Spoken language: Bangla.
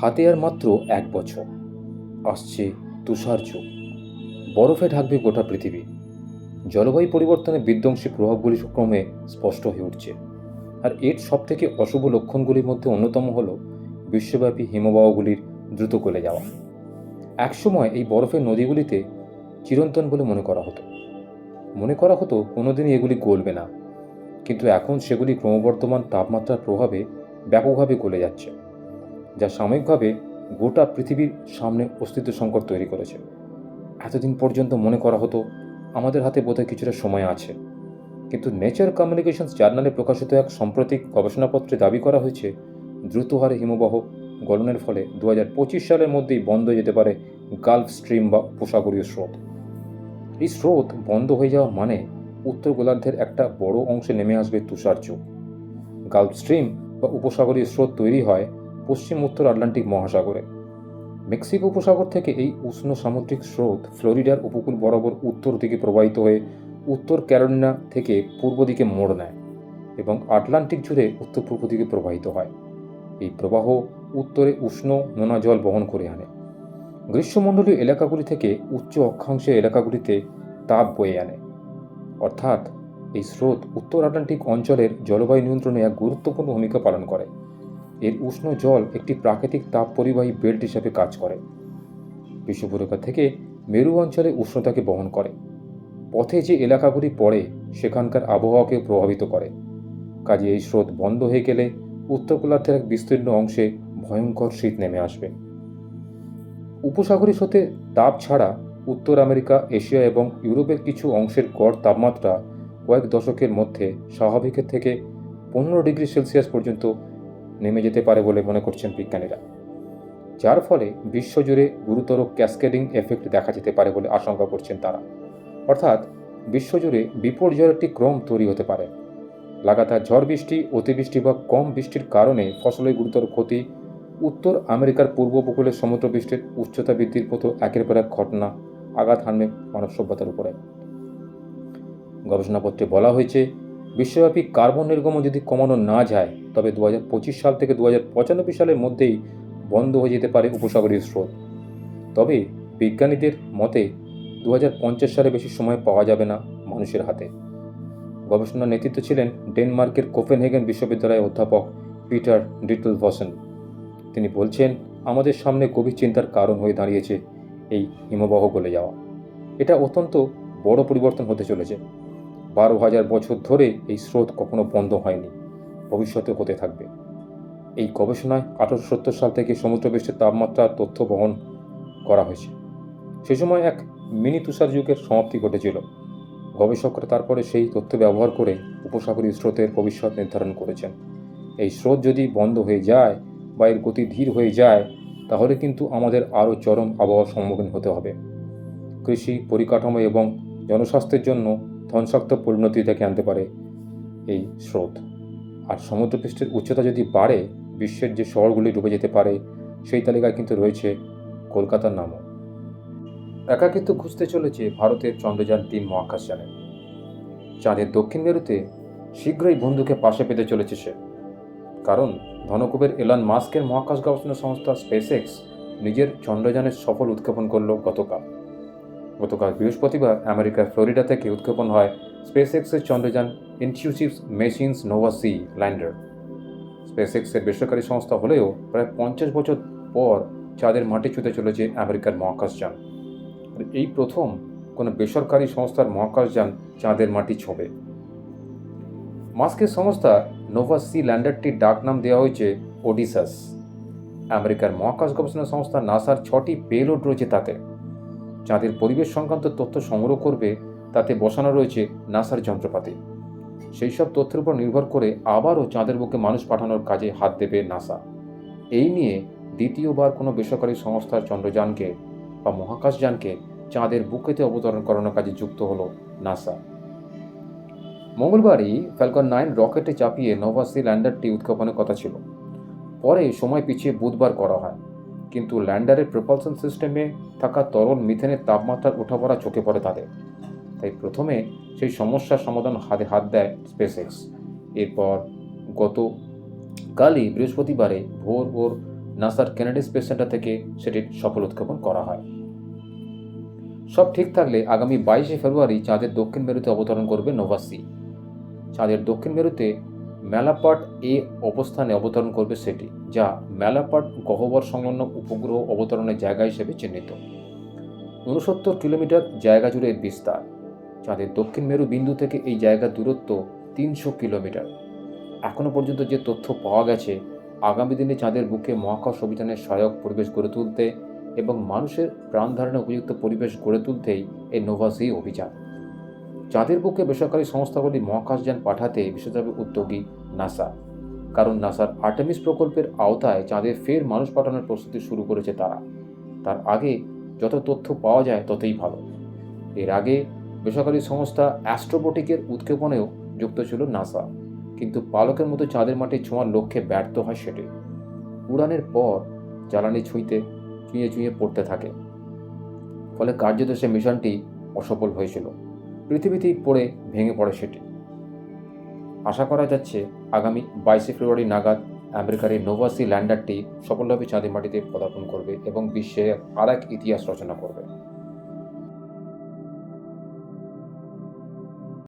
হাতে আর মাত্র 1 বছর। আসছে তুষার যুগ। বরফে ঢাকবে গোটা পৃথিবী। জলবায়ু পরিবর্তনের বিধ্বংসী প্রভাবগুলি ক্রমে স্পষ্ট হয়ে উঠছে। আর এর সবথেকে অশুভ লক্ষণগুলির মধ্যে অন্যতম হল বিশ্বব্যাপী হিমবাহগুলির দ্রুত গলে যাওয়া। একসময় এই বরফের নদীগুলিতে চিরন্তন বলে মনে করা হতো কোনোদিনই এগুলি গলবে না, কিন্তু এখন সেগুলি ক্রমবর্ধমান তাপমাত্রার প্রভাবে ব্যাপকভাবে গলে যাচ্ছে, যা সাময়িকভাবে গোটা পৃথিবীর সামনে অস্তিত্ব সংকট তৈরি করেছে। এতদিন পর্যন্ত মনে করা হতো আমাদের হাতে বোধহয় কিছুটা সময় আছে, কিন্তু নেচার কমিউনিকেশনস জার্নালে প্রকাশিত এক সাম্প্রতিক গবেষণাপত্রে দাবি করা হয়েছে দ্রুত হারে হিমবাহ গলনের ফলে 2025 সালের মধ্যেই বন্ধ হয়ে যেতে পারে গালফ স্ট্রিম বা উপসাগরীয় স্রোত। এই স্রোত বন্ধ হয়ে যাওয়া মানে উত্তর গোলার্ধের একটা বড় অংশে নেমে আসবে তুষার যুগ। গালফ স্ট্রিম বা উপসাগরীয় স্রোত তৈরি হয় পশ্চিম উত্তর আটলান্টিক মহাসাগরে। মেক্সিকো উপসাগর থেকে এই উষ্ণ সামুদ্রিক স্রোত ফ্লোরিডার উপকূল বরাবর উত্তর দিকে প্রবাহিত হয়ে উত্তর ক্যারোলিনা থেকে পূর্ব দিকে মোড় নেয় এবং আটলান্টিক জুড়ে উত্তর পূর্ব দিকে প্রবাহিত হয়। এই প্রবাহ উত্তরে উষ্ণ নোনা জল বহন করে আনে। গ্রীষ্মমণ্ডলীয় এলাকাগুলি থেকে উচ্চ অক্ষাংশের এলাকাগুলিতে তাপ বয়ে আনে। অর্থাৎ এই স্রোত উত্তর আটলান্টিক অঞ্চলের জলবায়ু নিয়ন্ত্রণে এক গুরুত্বপূর্ণ ভূমিকা পালন করে। এর উষ্ণ জল একটি প্রাকৃতিক তাপ পরিবাহী বেল্ট হিসাবে কাজ করে। বিষুবরেখা থেকে মেরু অঞ্চলে উষ্ণতাকে বহন করে। পথে যে এলাকাগুলি পড়ে সেখানকার আবহাওয়াকে প্রভাবিত করে। কাজে এই স্রোত বন্ধ হয়ে গেলে উত্তর গোলার্ধের এক বিস্তীর্ণ অংশে ভয়ঙ্কর শীত নেমে আসবে। উপসাগরীয় স্রোতে তাপ ছাড়া উত্তর আমেরিকা, এশিয়া এবং ইউরোপের কিছু অংশের গড় তাপমাত্রা কয়েক দশকের মধ্যে স্বাভাবিকের থেকে 15 ডিগ্রি সেলসিয়াস পর্যন্ত নেমে যেতে পারে বলে মনে করছেন বিজ্ঞানীরা, যার ফলে বিশ্বজুড়ে গুরুতর ক্যাসকেডিং এফেক্ট দেখা যেতে পারে বলে আশঙ্কা করছেন তারা। অর্থাৎ বিশ্বজুড়ে বিপর্যয়ের একটি ক্রম তৈরি হতে পারে। লাগাতার ঝড় বৃষ্টি, অতিবৃষ্টি বা কম বৃষ্টির কারণে ফসলের গুরুতর ক্ষতি, উত্তর আমেরিকার পূর্ব উপকূলের সমুদ্রপৃষ্ঠের উচ্চতা বৃদ্ধির মতো একের পর এক ঘটনা আঘাত হানবে মানব সভ্যতার উপরে। গবেষণাপত্রে বলা হয়েছে বিশ্বব্যাপী কার্বন নির্গমন যদি কমানো না যায় তবে 2025 সাল থেকে 2095 সালের মধ্যেই বন্ধ হয়ে যেতে পারে উপসাগরীয় স্রোত। তবে বিজ্ঞানীদের মতে 2050 সালে বেশি সময় পাওয়া যাবে না মানুষের হাতে। গবেষণার নেতৃত্বে ছিলেন ডেনমার্কের কোপেনহেগেন বিশ্ববিদ্যালয়ের অধ্যাপক পিটার ডিটলভসেন। তিনি বলছেন, আমাদের সামনে গভীর চিন্তার কারণ হয়ে দাঁড়িয়েছে এই হিমবাহ গলে যাওয়া। এটা অত্যন্ত বড় পরিবর্তন হতে চলেছে। 12,000 বছর ধরে এই স্রোত কখনো বন্ধ হয়নি, ভবিষ্যতে হতে থাকবে। এই গবেষণায় 1870 সাল থেকে সমুদ্রপৃষ্ঠের তাপমাত্রার তথ্য বহন করা হয়েছে। সে সময় এক মিনি তুষার যুগের সমাপ্তি ঘটেছিল। গবেষকরা তারপরে সেই তথ্য ব্যবহার করে উপসাগরীয় স্রোতের ভবিষ্যৎ নির্ধারণ করেছেন। এই স্রোত যদি বন্ধ হয়ে যায় বা এর গতি ধীর হয়ে যায় তাহলে কিন্তু আমাদের আরও চরম আবহাওয়ার সম্মুখীন হতে হবে। কৃষি, পরিকাঠামো এবং জনস্বাস্থ্যের জন্য ধ্বংসাত্মক পরিণতি থেকে আনতে পারে এই স্রোত। আর সমুদ্রপৃষ্ঠের উচ্চতা যদি বাড়ে বিশ্বের যে শহরগুলি ডুবে যেতে পারে সেই তালিকায় কিন্তু রয়েছে কলকাতার নামও। একাকিত্ব ঘুচতে চলেছে ভারতের চন্দ্রযান-3 মহাকাশযানে। চাঁদের দক্ষিণ মেরুতে শীঘ্রই বন্ধুকে পাশে পেতে চলেছে সে। কারণ ধনকুবের এলন মাস্কের মহাকাশ গবেষণা সংস্থা স্পেসএক্স নিজের চন্দ্রযানের সফল উৎক্ষেপণ করল গতকাল বৃহস্পতিবার আমেরিকার ফ্লোরিডা থেকে উৎক্ষেপণ হয় স্পেসএক্সের চন্দ্রযান Intuitive Machines Nova C lander. স্পেসএক্সের বেসরকারি সংস্থা হলেও প্রায় 50 বছর পর চাঁদের মাটি ছুঁতে চলেছে আমেরিকার মহাকাশযান। এই প্রথম কোনো বেসরকারি সংস্থার মহাকাশযান চাঁদের মাটি ছোঁবে। মাস্কের সংস্থা নোভা সি ল্যান্ডারটির ডাক নাম দেওয়া হয়েছে ওডিসাস। আমেরিকার মহাকাশ গবেষণা সংস্থা নাসার 6টি পেলোড রয়েছে তাতে। চাঁদের পরিবেশ সংক্রান্ত তথ্য সংগ্রহ করবে, তাতে বসানো রয়েছে নাসার যন্ত্রপাতি। সেই সব তথ্যের উপর নির্ভর করে আবারও চাঁদের বুকে মানুষ পাঠানোর কাজে হাত দেবে নাসা। এই নিয়ে দ্বিতীয়বার কোনো বেসরকারি সংস্থার চন্দ্রযানকে বা মহাকাশযানকে চাঁদের বুকেতে অবতরণ করানোর কাজে যুক্ত হলো নাসা। মঙ্গলবারই ফ্যালকন 9 রকেটে চাপিয়ে নোভা সি ল্যান্ডারটি উৎক্ষেপণের কথা ছিল। পরে সময় পিছিয়ে বুধবার করা হয়, কিন্তু ল্যান্ডারের প্রপালশন সিস্টেমে থাকা তরল মিথেনের তাপমাত্রার ওঠাপড়া চোখে পড়ে তাদের। তাই প্রথমে সেই সমস্যার সমাধান হাত দেয় স্পেসএক্স। এরপর গতকালই বৃহস্পতিবারে ভোর নাসার কেনেডি স্পেস সেন্টার থেকে সেটির সফল উৎক্ষেপণ করা হয়। সব ঠিক থাকলে আগামী 22শে ফেব্রুয়ারি চাঁদের দক্ষিণ মেরুতে অবতরণ করবে নোভা সি। চাঁদের দক্ষিণ মেরুতে ম্যালাপার্ট এ অবস্থানে অবতরণ করবে সেটি, যা ম্যালাপার্ট গহ্বর সংলগ্ন উপগ্রহ অবতরণের জায়গা হিসেবে চিহ্নিত। 69 কিলোমিটার জায়গা জুড়ে এর বিস্তার। চাঁদের দক্ষিণ মেরু বিন্দু থেকে এই জায়গার দূরত্ব 300 কিলোমিটার। এখনও পর্যন্ত যে তথ্য পাওয়া গেছে, আগামী দিনে চাঁদের বুকে মহাকাশ অভিযানের সহায়ক পরিবেশ গড়ে তুলতে এবং মানুষের প্রাণ ধারণের উপযুক্ত পরিবেশ গড়ে তুলতেই এই নোভা সি অভিযান। চাঁদের বুকে বেসরকারি সংস্থাগুলি মহাকাশযান পাঠাতে বিশেষভাবে উদ্যোগী নাসা, কারণ নাসার আর্টেমিস প্রকল্পের আওতায় চাঁদে ফের মানুষ পাঠানোর প্রস্তুতি শুরু করেছে তারা। তার আগে যত তথ্য পাওয়া যায় ততই ভালো। এর আগে বেসরকারি সংস্থা অ্যাস্ট্রোবোটিকের উৎক্ষেপণেও যুক্ত ছিল নাসা, কিন্তু পালকের মতো চাঁদের মাটি ছোঁয়ার লক্ষ্যে ব্যর্থ হয় সেটি। উড়ানের পর জ্বালানি চুঁয়ে পড়তে থাকে, ফলে কার্যত সে মিশনটি অসফল হয়েছিল। পৃথিবীতেই পড়ে ভেঙে পড়ে সেটি। আশা করা যাচ্ছে আগামী 22শে ফেব্রুয়ারি নাগাদ আমেরিকার এই নোভা সি ল্যান্ডারটি সফলভাবে চাঁদের মাটিতে পদার্পণ করবে এবং বিশ্বে আর এক ইতিহাস রচনা করবে।